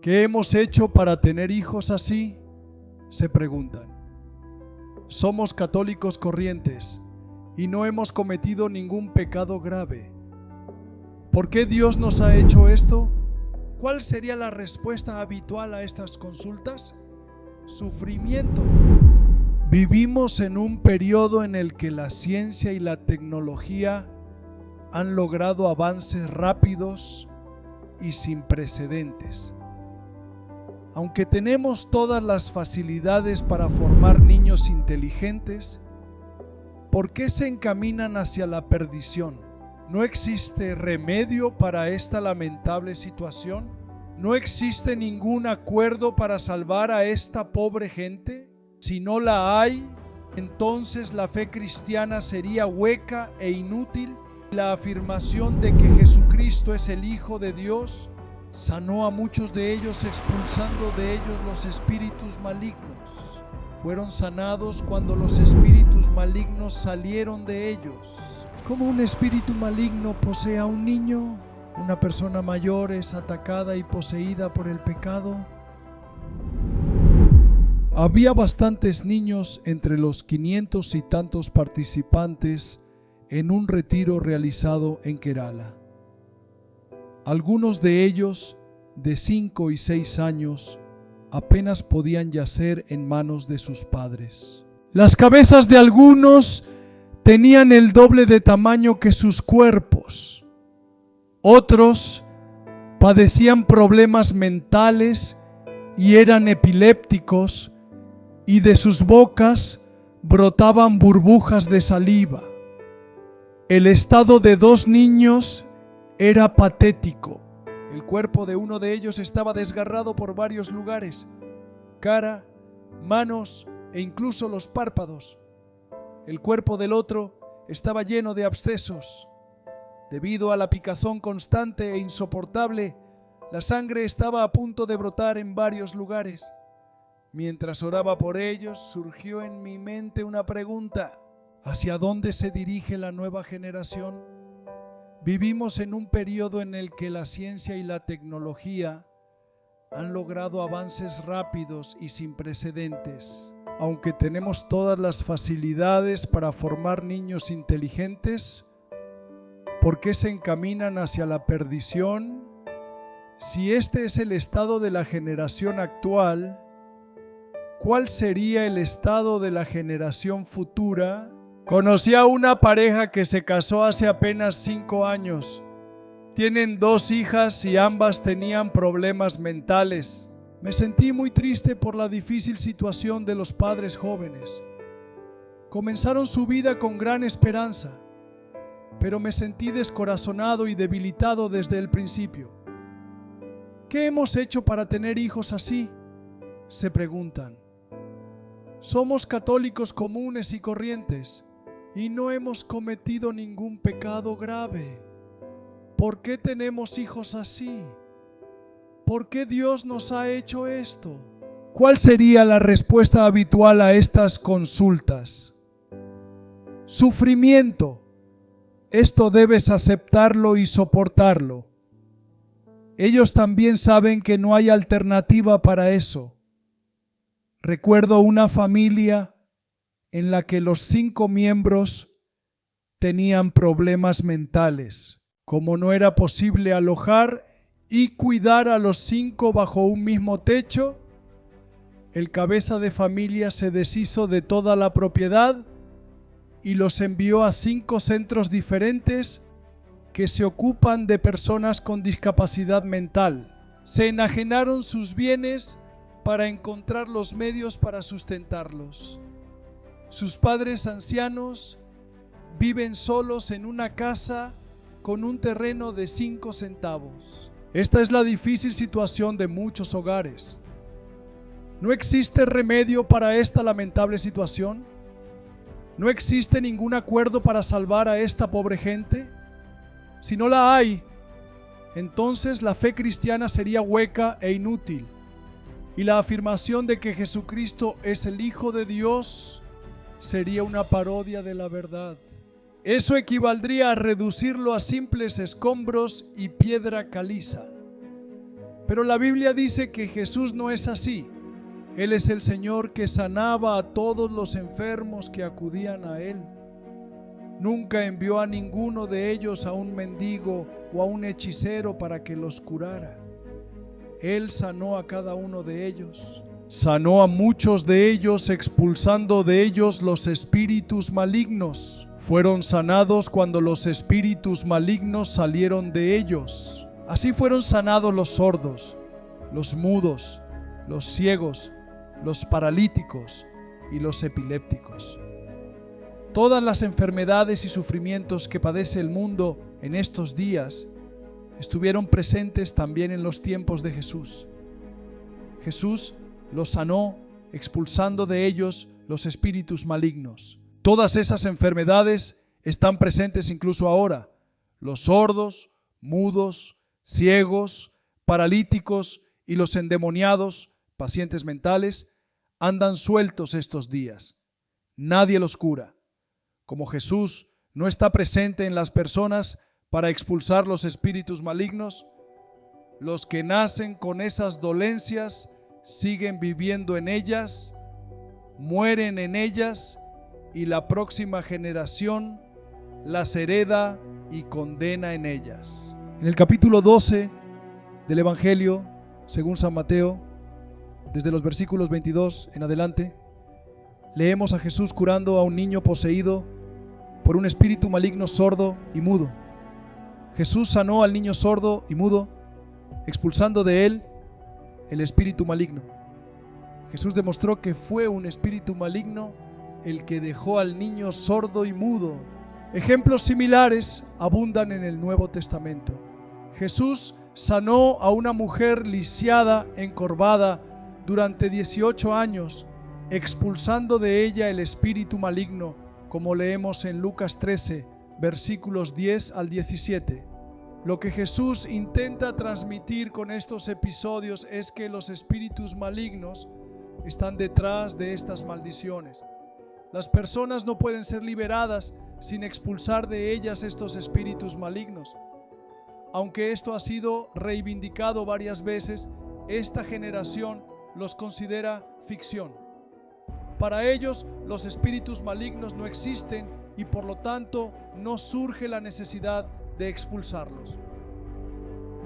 ¿Qué hemos hecho para tener hijos así?, se preguntan. Somos católicos corrientes y no hemos cometido ningún pecado grave. ¿Por qué Dios nos ha hecho esto? ¿Cuál sería la respuesta habitual a estas consultas? Sufrimiento. Vivimos en un periodo en el que la ciencia y la tecnología han logrado avances rápidos y sin precedentes. Aunque tenemos todas las facilidades para formar niños inteligentes, ¿por qué se encaminan hacia la perdición? ¿No existe remedio para esta lamentable situación? ¿No existe ningún acuerdo para salvar a esta pobre gente? Si no la hay, entonces la fe cristiana sería hueca e inútil. La afirmación de que Jesucristo es el Hijo de Dios sanó a muchos de ellos, expulsando de ellos los espíritus malignos. Fueron sanados cuando los espíritus malignos salieron de ellos. ¿Cómo un espíritu maligno posee a un niño? Una persona mayor es atacada y poseída por el pecado. Había bastantes niños entre los 500 y tantos participantes en un retiro realizado en Kerala. Algunos de ellos, de 5 y 6 años, apenas podían yacer en manos de sus padres. Las cabezas de algunos tenían el doble de tamaño que sus cuerpos. Otros padecían problemas mentales y eran epilépticos, y de sus bocas brotaban burbujas de saliva. El estado de 2 niños era patético. El cuerpo de uno de ellos estaba desgarrado por varios lugares: cara, manos e incluso los párpados. El cuerpo del otro estaba lleno de abscesos. Debido a la picazón constante e insoportable, la sangre estaba a punto de brotar en varios lugares. Mientras oraba por ellos, surgió en mi mente una pregunta: ¿hacia dónde se dirige la nueva generación? Vivimos en un periodo en el que la ciencia y la tecnología han logrado avances rápidos y sin precedentes. Aunque tenemos todas las facilidades para formar niños inteligentes, ¿por qué se encaminan hacia la perdición? Si este es el estado de la generación actual, ¿cuál sería el estado de la generación futura? Conocí a una pareja que se casó hace apenas 5 años. Tienen 2 hijas y ambas tenían problemas mentales. Me sentí muy triste por la difícil situación de los padres jóvenes. Comenzaron su vida con gran esperanza, pero me sentí descorazonado y debilitado desde el principio. ¿Qué hemos hecho para tener hijos así?, se preguntan. Somos católicos comunes y corrientes y no hemos cometido ningún pecado grave. ¿Por qué tenemos hijos así? ¿Por qué Dios nos ha hecho esto? ¿Cuál sería la respuesta habitual a estas consultas? Sufrimiento. Esto debes aceptarlo y soportarlo. Ellos también saben que no hay alternativa para eso. Recuerdo una familia en la que los 5 miembros tenían problemas mentales. Como no era posible alojar y cuidar a los 5 bajo un mismo techo, el cabeza de familia se deshizo de toda la propiedad y los envió a 5 centros diferentes que se ocupan de personas con discapacidad mental. Se enajenaron sus bienes para encontrar los medios para sustentarlos. Sus padres ancianos viven solos en una casa con un terreno de 5 centavos. Esta es la difícil situación de muchos hogares. ¿No existe remedio para esta lamentable situación? ¿No existe ningún acuerdo para salvar a esta pobre gente? Si no la hay, entonces la fe cristiana sería hueca e inútil, y la afirmación de que Jesucristo es el Hijo de Dios sería una parodia de la verdad. Eso equivaldría a reducirlo a simples escombros y piedra caliza. Pero la Biblia dice que Jesús no es así. Él es el Señor que sanaba a todos los enfermos que acudían a Él. Nunca envió a ninguno de ellos a un mendigo o a un hechicero para que los curara. Él sanó a cada uno de ellos. Sanó a muchos de ellos, expulsando de ellos los espíritus malignos. Fueron sanados cuando los espíritus malignos salieron de ellos. Así fueron sanados los sordos, los mudos, los ciegos, los paralíticos y los epilépticos. Todas las enfermedades y sufrimientos que padece el mundo en estos días estuvieron presentes también en los tiempos de Jesús. Jesús los sanó, expulsando de ellos los espíritus malignos. Todas esas enfermedades están presentes incluso ahora. Los sordos, mudos, ciegos, paralíticos y los endemoniados, pacientes mentales, andan sueltos estos días. Nadie los cura. Como Jesús no está presente en las personas para expulsar los espíritus malignos, los que nacen con esas dolencias siguen viviendo en ellas, mueren en ellas y la próxima generación las hereda y condena en ellas. En el capítulo 12 del Evangelio, según San Mateo, desde los versículos 22 en adelante, leemos a Jesús curando a un niño poseído por un espíritu maligno sordo y mudo. Jesús sanó al niño sordo y mudo, expulsando de él el espíritu maligno. Jesús demostró que fue un espíritu maligno el que dejó al niño sordo y mudo. Ejemplos similares abundan en el Nuevo Testamento. Jesús sanó a una mujer lisiada, encorvada, durante 18 años, expulsando de ella el espíritu maligno, como leemos en Lucas 13, versículos 10 al 17. Lo que Jesús intenta transmitir con estos episodios es que los espíritus malignos están detrás de estas maldiciones. Las personas no pueden ser liberadas sin expulsar de ellas estos espíritus malignos. Aunque esto ha sido reivindicado varias veces, esta generación los considera ficción. Para ellos, los espíritus malignos no existen y por lo tanto no surge la necesidad de expulsarlos.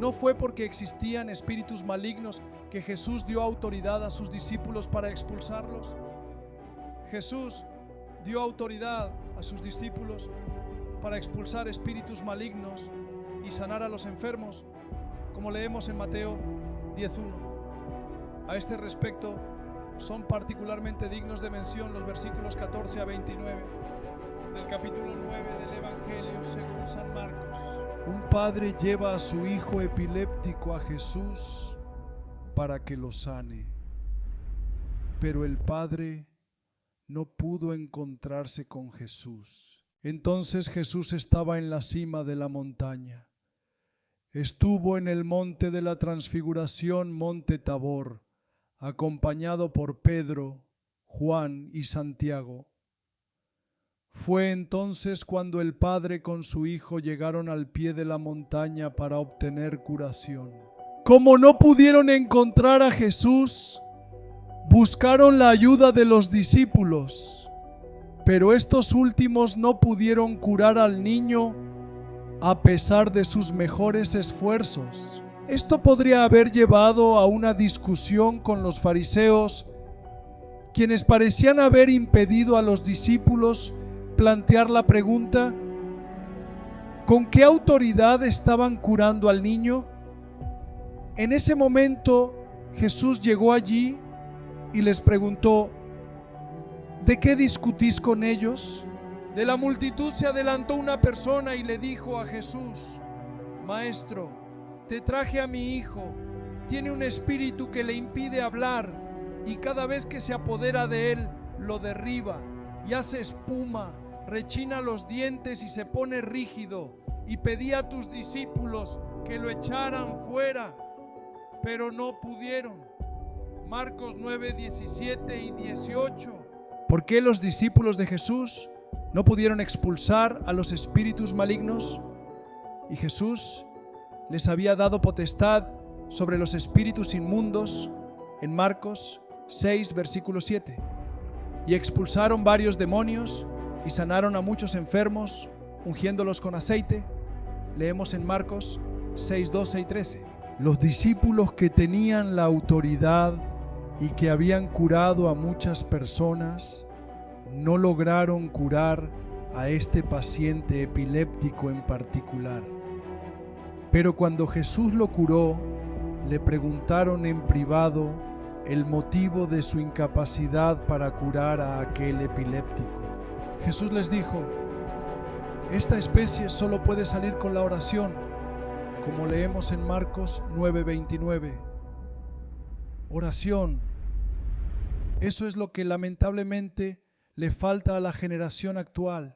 No fue porque existían espíritus malignos que Jesús dio autoridad a sus discípulos para expulsarlos. Jesús dio autoridad a sus discípulos para expulsar espíritus malignos y sanar a los enfermos, como leemos en Mateo 10:1. A este respecto, son particularmente dignos de mención los versículos 14 a 29 del capítulo 9 del Evangelio según San Marcos. Un padre lleva a su hijo epiléptico a Jesús para que lo sane, pero el padre no pudo encontrarse con Jesús. Entonces Jesús estaba en la cima de la montaña. Estuvo en el monte de la transfiguración, monte Tabor, acompañado por Pedro, Juan y Santiago. Fue entonces cuando el padre con su hijo llegaron al pie de la montaña para obtener curación. Como no pudieron encontrar a Jesús, buscaron la ayuda de los discípulos, pero estos últimos no pudieron curar al niño a pesar de sus mejores esfuerzos. Esto podría haber llevado a una discusión con los fariseos, quienes parecían haber impedido a los discípulos plantear la pregunta: ¿con qué autoridad estaban curando al niño? En ese momento Jesús llegó allí y les preguntó: ¿de qué discutís con ellos? De la multitud se adelantó una persona y le dijo a Jesús: Maestro, te traje a mi hijo, tiene un espíritu que le impide hablar y cada vez que se apodera de él lo derriba y hace espuma, rechina los dientes y se pone rígido, y pedí a tus discípulos que lo echaran fuera, pero no pudieron. Marcos 9, 17 y 18. ¿Por qué los discípulos de Jesús no pudieron expulsar a los espíritus malignos? Y Jesús les había dado potestad sobre los espíritus inmundos en Marcos 6, versículo 7. Y expulsaron varios demonios y sanaron a muchos enfermos, ungiéndolos con aceite. Leemos en Marcos 6, 12 y 13. Los discípulos que tenían la autoridad y que habían curado a muchas personas no lograron curar a este paciente epiléptico en particular. Pero cuando Jesús lo curó, le preguntaron en privado el motivo de su incapacidad para curar a aquel epiléptico. Jesús les dijo: esta especie solo puede salir con la oración, como leemos en Marcos 9:29. Oración. Eso es lo que lamentablemente le falta a la generación actual.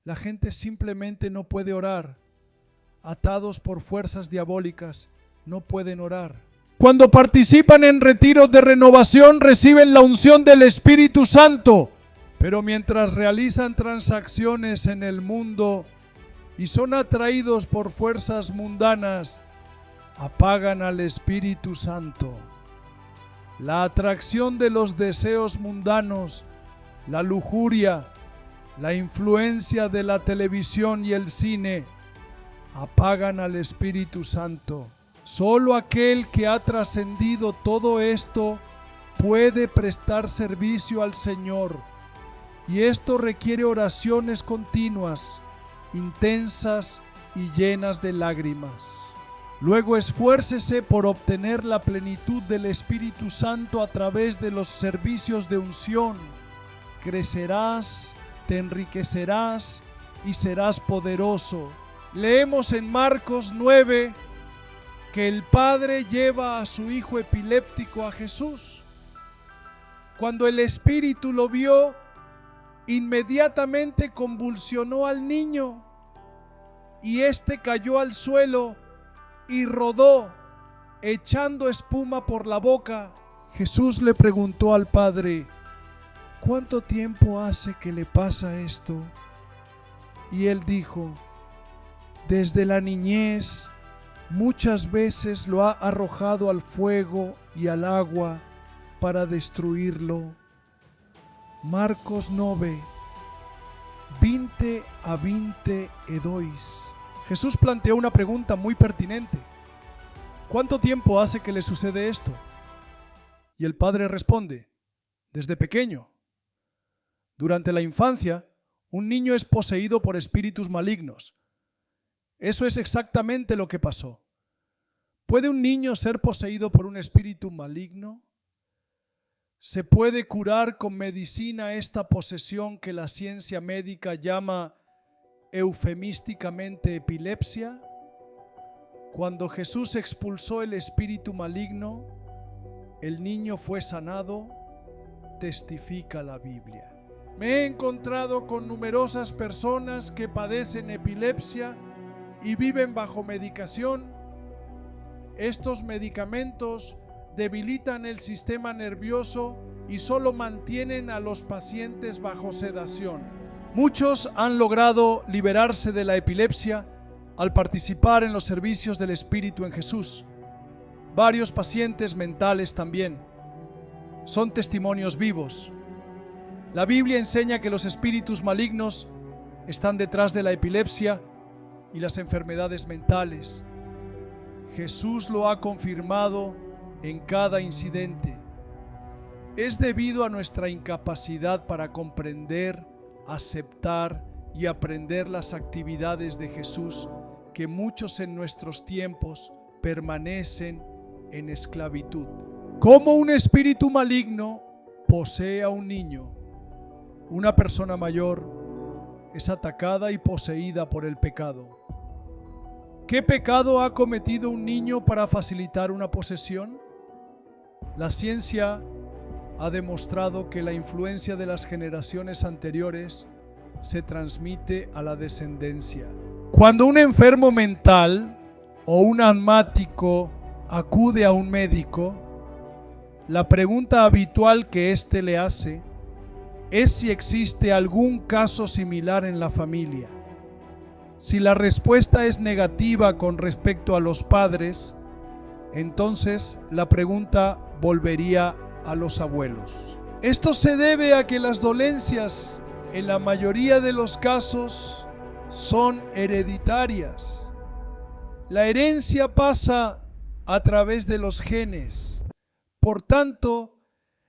La gente simplemente no puede orar. Atados por fuerzas diabólicas, no pueden orar. Cuando participan en retiros de renovación, reciben la unción del Espíritu Santo, pero mientras realizan transacciones en el mundo y son atraídos por fuerzas mundanas, apagan al Espíritu Santo. La atracción de los deseos mundanos, la lujuria, la influencia de la televisión y el cine, apagan al Espíritu Santo. Solo aquel que ha trascendido todo esto puede prestar servicio al Señor, y esto requiere oraciones continuas, intensas y llenas de lágrimas. Luego esfuércese por obtener la plenitud del Espíritu Santo a través de los servicios de unción. Crecerás, te enriquecerás y serás poderoso. Leemos en Marcos 9 que el padre lleva a su hijo epiléptico a Jesús. Cuando el Espíritu lo vio, inmediatamente convulsionó al niño y éste cayó al suelo y rodó, echando espuma por la boca. Jesús le preguntó al padre: ¿cuánto tiempo hace que le pasa esto? Y él dijo: desde la niñez, muchas veces lo ha arrojado al fuego y al agua para destruirlo. Marcos 9, 20 a 20 edois. Jesús planteó una pregunta muy pertinente: ¿cuánto tiempo hace que le sucede esto? Y el padre responde: desde pequeño. Durante la infancia, un niño es poseído por espíritus malignos. Eso es exactamente lo que pasó. ¿Puede un niño ser poseído por un espíritu maligno? ¿Se puede curar con medicina esta posesión que la ciencia médica llama eufemísticamente epilepsia? Cuando Jesús expulsó el espíritu maligno, el niño fue sanado, testifica la Biblia. Me he encontrado con numerosas personas que padecen epilepsia y viven bajo medicación. Estos medicamentos debilitan el sistema nervioso y solo mantienen a los pacientes bajo sedación. Muchos han logrado liberarse de la epilepsia al participar en los servicios del Espíritu en Jesús. Varios pacientes mentales también. Son testimonios vivos. La Biblia enseña que los espíritus malignos están detrás de la epilepsia y las enfermedades mentales. Jesús lo ha confirmado en cada incidente. Es debido a nuestra incapacidad para comprender, aceptar y aprender las actividades de Jesús que muchos en nuestros tiempos permanecen en esclavitud. ¿Cómo un espíritu maligno posee a un niño? Una persona mayor es atacada y poseída por el pecado. ¿Qué pecado ha cometido un niño para facilitar una posesión? La ciencia ha demostrado que la influencia de las generaciones anteriores se transmite a la descendencia. Cuando un enfermo mental o un asmático acude a un médico, la pregunta habitual que éste le hace es si existe algún caso similar en la familia. Si la respuesta es negativa con respecto a los padres, Entonces la pregunta volvería a los abuelos. Esto se debe a que las dolencias, en la mayoría de los casos, son hereditarias. La herencia pasa a través de los genes. Por tanto,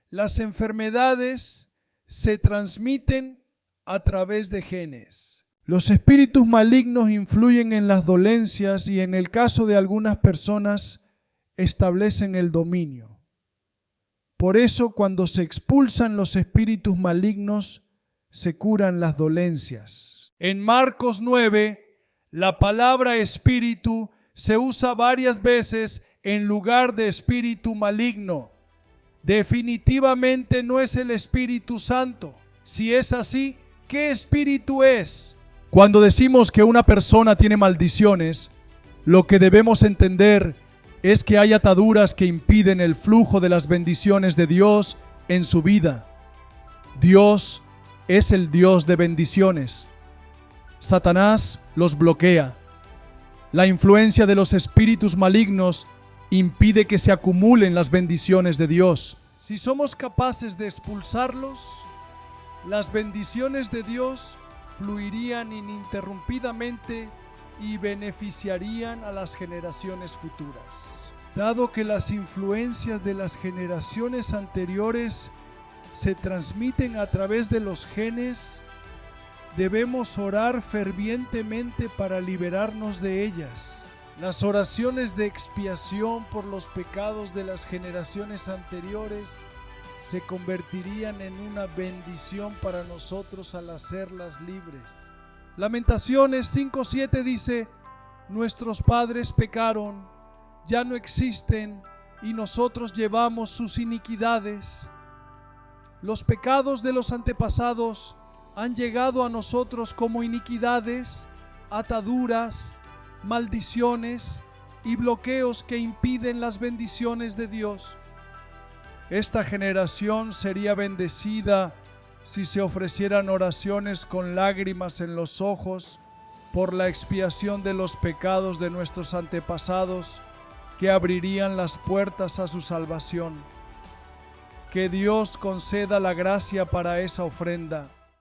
las enfermedades se transmiten a través de genes. Los espíritus malignos influyen en las dolencias y en el caso de algunas personas establecen el dominio. Por eso, cuando se expulsan los espíritus malignos, se curan las dolencias. En Marcos 9, la palabra espíritu se usa varias veces en lugar de espíritu maligno. Definitivamente no es el Espíritu Santo. Si es así, ¿qué espíritu es? Cuando decimos que una persona tiene maldiciones, lo que debemos entender es que hay ataduras que impiden el flujo de las bendiciones de Dios en su vida. Dios es el Dios de bendiciones. Satanás los bloquea. La influencia de los espíritus malignos impide que se acumulen las bendiciones de Dios. Si somos capaces de expulsarlos, las bendiciones de Dios fluirían ininterrumpidamente y beneficiarían a las generaciones futuras. Dado que las influencias de las generaciones anteriores se transmiten a través de los genes, debemos orar fervientemente para liberarnos de ellas. Las oraciones de expiación por los pecados de las generaciones anteriores se convertirían en una bendición para nosotros al hacerlas libres. Lamentaciones 5:7 dice: nuestros padres pecaron, ya no existen, y nosotros llevamos sus iniquidades. Los pecados de los antepasados han llegado a nosotros como iniquidades, ataduras, maldiciones y bloqueos que impiden las bendiciones de Dios. Esta generación sería bendecida si se ofrecieran oraciones con lágrimas en los ojos por la expiación de los pecados de nuestros antepasados, que abrirían las puertas a su salvación. Que Dios conceda la gracia para esa ofrenda.